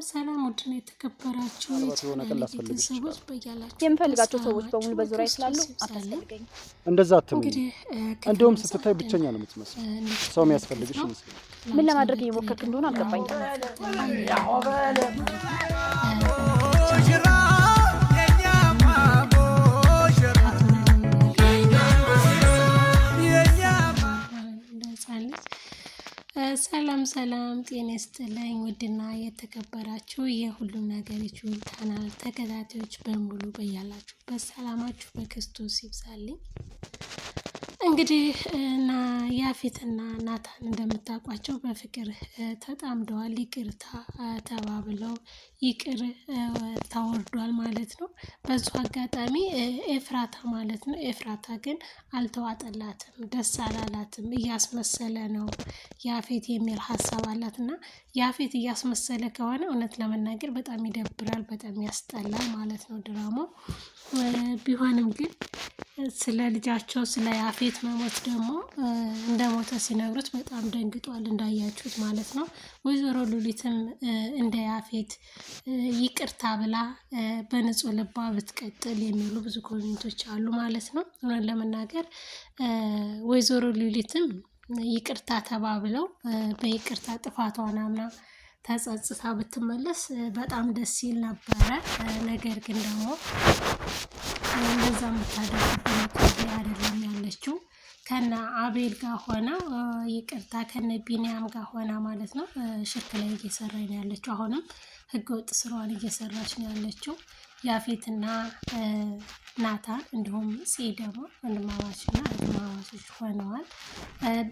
ሰላም ውድና የተከበራችሁ ሰዎች በያላችሁ የምፈልጋቸው ሰዎች በሙሉ በዙሪያ ስላሉ አታስፈልገኝ። እንደዛ አትመኝ። እንደውም ስትታይ ብቸኛ ነው የምትመስለው። ሰው የሚያስፈልግሽ ይመስላል። ምን ለማድረግ እየሞከርክ እንደሆነ አልገባኝም። ሰላም ጤና ይስጥልኝ ውድና የተከበራችሁ የሁሉም ነገር ዩቲዩብ ቻናል ተከታታዮች በሙሉ በያላችሁበት ሰላማችሁ በክርስቶስ ይብዛልኝ። እንግዲህ ያፌትና ናታን እንደምታውቋቸው በፍቅር ተጣምደዋል። ይቅርታ ተባብለው ይቅር ተወርዷል ማለት ነው። በዙ አጋጣሚ ኤፍራታ ማለት ነው። ኤፍራታ ግን አልተዋጠላትም፣ ደስ አላላትም። እያስመሰለ ነው ያፌት የሚል ሀሳብ አላትና ያፌት እያስመሰለ ከሆነ እውነት ለመናገር በጣም ይደብራል፣ በጣም ያስጠላል ማለት ነው ድራማው። ቢሆንም ግን ስለ ልጃቸው ስለ ያፌት መሞት ደግሞ እንደሞተ ሲነግሩት በጣም ደንግጧል፣ እንዳያችሁት ማለት ነው። ወይዘሮ ሉሊትም እንደ ያፌት ይቅርታ ብላ በንጹህ ልባ ብትቀጥል የሚሉ ብዙ ኮሜንቶች አሉ ማለት ነው። እውነት ለመናገር ወይዘሮ ሉሊትም ይቅርታ ተባብለው በይቅርታ ጥፋቷን አምና ተጸጽታ ብትመለስ በጣም ደስ ይል ነበረ። ነገር ግን ደግሞ እንደዛ የምታደርግበት ጊዜ አይደለም ያለችው። ከነ አቤል ጋር ሆና ይቅርታ ከነ ቢኒያም ጋር ሆና ማለት ነው ሽርክ ላይ እየሰራች ነው ያለችው። አሁንም ህገወጥ ስራዋን እየሰራች ነው ያለችው። ያፌትና ናታን እንዲሁም ፂ ደግሞ ወንድማማችና እህትማማቾች ሆነዋል።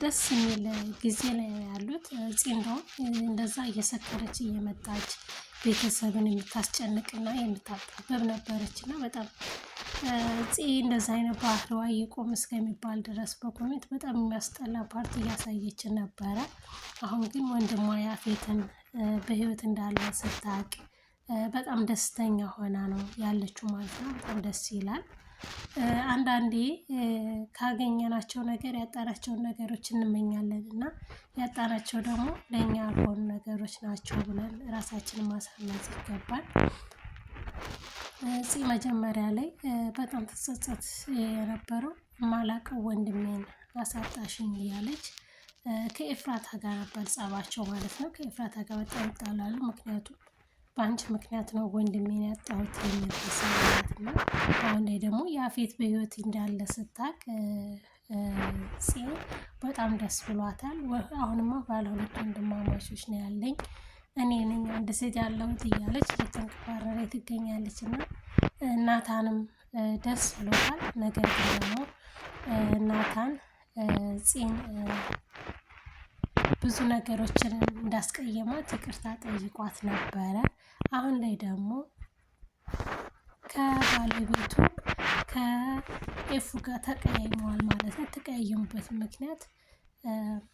ደስ የሚል ጊዜ ላይ ያሉት። ፂ እንደውም እንደዛ እየሰከረች እየመጣች ቤተሰብን የምታስጨንቅና የምታጣበብ ነበረችና በጣም ፂ እንደዛ አይነት ባህሪዋ ይቆም እስከሚባል ድረስ በኮሜንት በጣም የሚያስጠላ ፓርቲ እያሳየችን ነበረ። አሁን ግን ወንድሟ ያፌትን በህይወት እንዳለ ስታውቅ በጣም ደስተኛ ሆና ነው ያለችው ማለት ነው። በጣም ደስ ይላል። አንዳንዴ ካገኘናቸው ነገር ያጣናቸውን ነገሮች እንመኛለን እና ያጣናቸው ደግሞ ለእኛ ያልሆኑ ነገሮች ናቸው ብለን ራሳችንን ማሳመን ይገባል። ፂ መጀመሪያ ላይ በጣም ተጸጸት የነበረው ማላቀው ወንድሜን አሳጣሽኝ እያለች ከኤፍራታ ጋር ነበር ጸባቸው ማለት ነው። ከኤፍራታ ጋር በጣም ይጣላሉ። ምክንያቱም በአንቺ ምክንያት ነው ወንድሜን ያጣሁት የሚል ሰዓት እና አሁን ላይ ደግሞ ያፌት በህይወት እንዳለ ስታውቅ ፂ በጣም ደስ ብሏታል። አሁንማ ባለ ሁለት ወንድማማቾች ነው ያለኝ እኔ ነኝ አንድ ሴት ያለሁት እያለች እየተንቀባረረች ትገኛለች እና ናታንም ደስ ብሎታል። ነገር ግን ደግሞ ናታን ፂን ብዙ ነገሮችን እንዳስቀየማት ይቅርታ ጠይቋት ነበረ። አሁን ላይ ደግሞ ከባለቤቱ ከኤፉ ጋር ተቀያይመዋል ማለት ነው። ተቀያየሙበት ምክንያት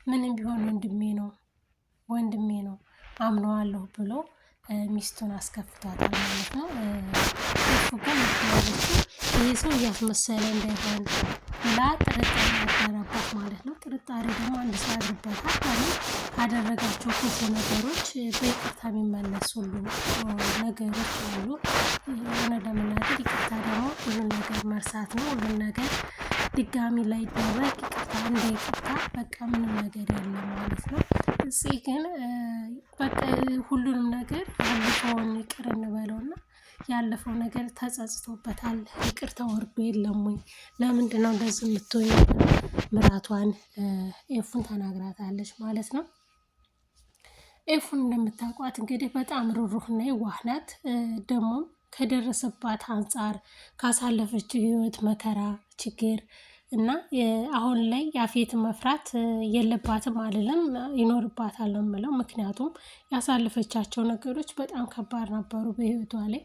ምንም ቢሆን ወንድሜ ነው አምነዋለሁ ብሎ ሚስቱን አስከፍቷታል ማለት ነው። ኤፉ ጋር ይሄ ሰው እያስመሰለ እንዳይሆን ብላ ጥርጣሬ ነበረባት ማለት ነው። ጥርጣሬ ደግሞ አንድ ሰው ያድርበታል። ካደረጋቸው ክፉ ነገሮች በይቅርታ የሚመለሱ ሁሉ ነገሮች አሉ። የሆነ ለመናገር ይቅርታ ደግሞ ሁሉን ነገር መርሳት ነው። ሁሉን ነገር ድጋሚ ላይ ደረግ ይቅርታ እንደ ይቅርታ በቃ ምንም ነገር የለም ማለት ነው። እዚህ ግን በቃ ሁሉንም ነገር ያለፈውን ይቅር እንበለውና ያለፈው ነገር ተጸጽቶበታል። ይቅርታ ወርዶ የለም ወይ ለምንድነው እንደዚህ የምትሆኝ? ምራቷን ኤፉን ተናግራታለች ማለት ነው። ኤፉን እንደምታውቋት እንግዲህ በጣም ሩህሩህና የዋህ ናት። ደግሞ ከደረሰባት አንጻር ካሳለፈችው ህይወት መከራ፣ ችግር እና አሁን ላይ ያፌት መፍራት የለባትም አይደለም ይኖርባታል ነው የምለው። ምክንያቱም ያሳለፈቻቸው ነገሮች በጣም ከባድ ነበሩ በህይወቷ ላይ።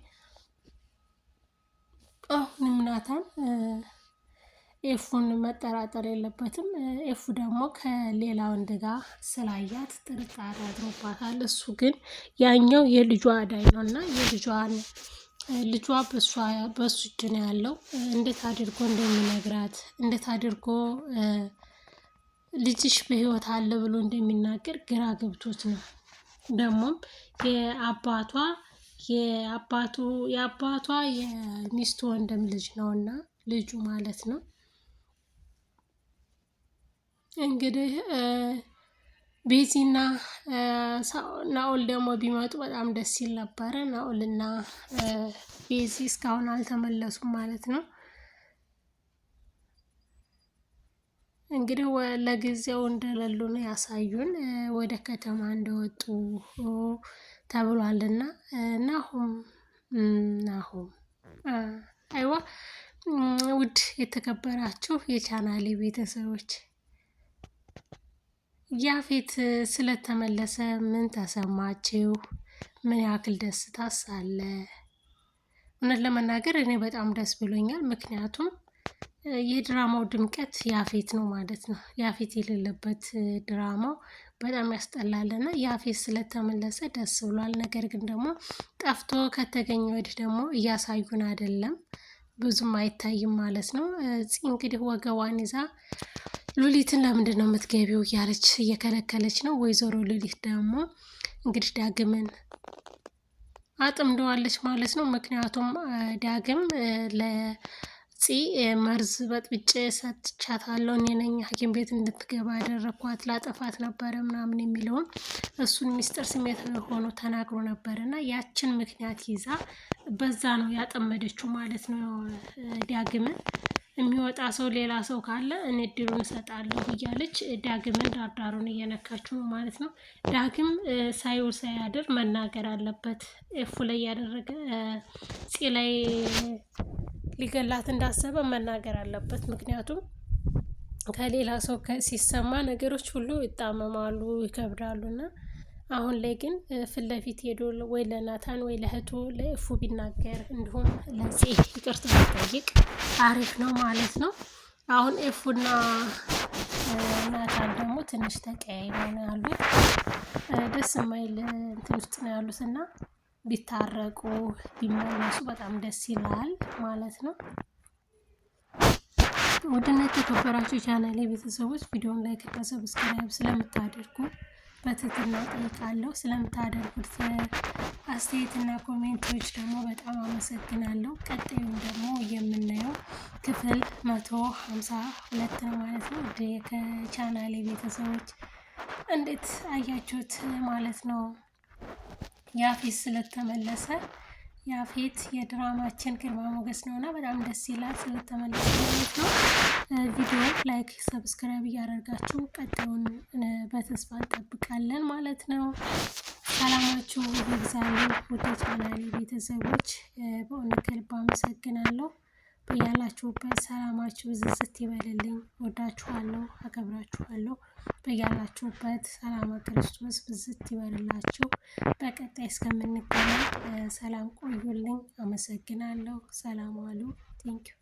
አሁንም ናታን ኤፉን መጠራጠር የለበትም። ኤፉ ደግሞ ከሌላ ወንድ ጋር ስላያት ጥርጣሬ አድሮባታል። እሱ ግን ያኛው የልጇ አዳኝ ነው እና ልጇ በሱ እጅ ነው ያለው። እንዴት አድርጎ እንደሚነግራት እንዴት አድርጎ ልጅሽ በህይወት አለ ብሎ እንደሚናገር ግራ ገብቶት ነው ደግሞም የአባቷ የሚስቱ ወንድም ልጅ ነውና ልጁ ማለት ነው። እንግዲህ ቤዚና ናኦል ደግሞ ቢመጡ በጣም ደስ ይል ነበረ። ናኦልና ቤዚ እስካሁን አልተመለሱም ማለት ነው። እንግዲህ ለጊዜው እንደሌሉ ነው ያሳዩን፣ ወደ ከተማ እንደወጡ ተብሏልና ናሆም አይዋ ውድ የተከበራችሁ የቻናሌ ቤተሰቦች ያፌት ስለተመለሰ ምን ተሰማችሁ? ምን ያክል ደስታስ አለ? እውነት ለመናገር እኔ በጣም ደስ ብሎኛል። ምክንያቱም የድራማው ድምቀት ያፌት ነው ማለት ነው። ያፌት የሌለበት ድራማው በጣም ያስጠላልና ያፌት ስለተመለሰ ደስ ብሏል። ነገር ግን ደግሞ ጠፍቶ ከተገኘ ወዲህ ደግሞ እያሳዩን አይደለም፣ ብዙም አይታይም ማለት ነው። እንግዲህ ወገቧን ይዛ ሉሊትን ለምንድን ነው የምትገቢው እያለች እየከለከለች ነው። ወይዘሮ ሉሊት ደግሞ እንግዲህ ዳግምን አጥምደዋለች ማለት ነው። ምክንያቱም ዳግም መርዝ በጥብጬ ሰጥቻታለሁ፣ እኔ ነኝ ሐኪም ቤት እንድትገባ ያደረኳት፣ ላጠፋት ነበረ ምናምን የሚለውን እሱን ሚስጥር ስሜት ሆኖ ተናግሮ ነበር እና ያችን ምክንያት ይዛ በዛ ነው ያጠመደችው ማለት ነው። ዳግምን የሚወጣ ሰው ሌላ ሰው ካለ እኔ እድሉን እሰጣለሁ እያለች ዳግምን ዳርዳሩን እየነካችው ነው ማለት ነው። ዳግም ሳይውል ሳያድር መናገር አለበት። ኤፉ ላይ ያደረገ ላይ ሊገላት እንዳሰበ መናገር አለበት። ምክንያቱም ከሌላ ሰው ሲሰማ ነገሮች ሁሉ ይጣመማሉ፣ ይከብዳሉ እና አሁን ላይ ግን ፊት ለፊት ሄዶ ወይ ለናታን ወይ ለእህቱ ለእፉ ቢናገር እንዲሁም ለዚህ ይቅርታ ቢጠይቅ አሪፍ ነው ማለት ነው። አሁን ኤፉና ናታን ደግሞ ትንሽ ተቀያይመው ነው ያሉት። ደስ የማይል እንትን ውስጥ ነው ያሉት እና ቢታረቁ ቢመለሱ በጣም ደስ ይላል ማለት ነው። ውድና የተከበራችሁ ቻናሌ ቤተሰቦች ቪዲዮን ላይክ እና ሰብስክራይብ ስለምታደርጉ በትህትና እጠይቃለሁ። ስለምታደርጉት አስተያየትና ኮሜንቶች ደግሞ በጣም አመሰግናለሁ። ቀጣዩን ደግሞ የምናየው ክፍል 152 ነው ማለት ነው። ከቻናሌ ቤተሰቦች እንዴት አያችሁት ማለት ነው? ያፌት ስለተመለሰ ያፌት የድራማችን ግርማ ሞገስ ነውና በጣም ደስ ይላል ስለተመለሰ ማለት ነው። ቪዲዮ ላይክ ሰብስክራይብ እያደረጋችሁ ቀጣዩን በተስፋ እንጠብቃለን ማለት ነው። ሰላማችሁ ይብዛልኝ ውድ ቻናሌ ቤተሰቦች፣ በእውነት ከልብ አመሰግናለሁ። በያላችሁበት ሰላማችሁ ዝዝት ይበልልኝ። ወዳችኋለሁ፣ አከብራችኋለሁ። በያላችሁበት ሰላም ክርስቶስ ብዝት ይበልላችሁ። በቀጣይ እስከምንገናኝ ሰላም ቆዩልኝ። አመሰግናለሁ። ሰላም ዋሉ። ቴንኪው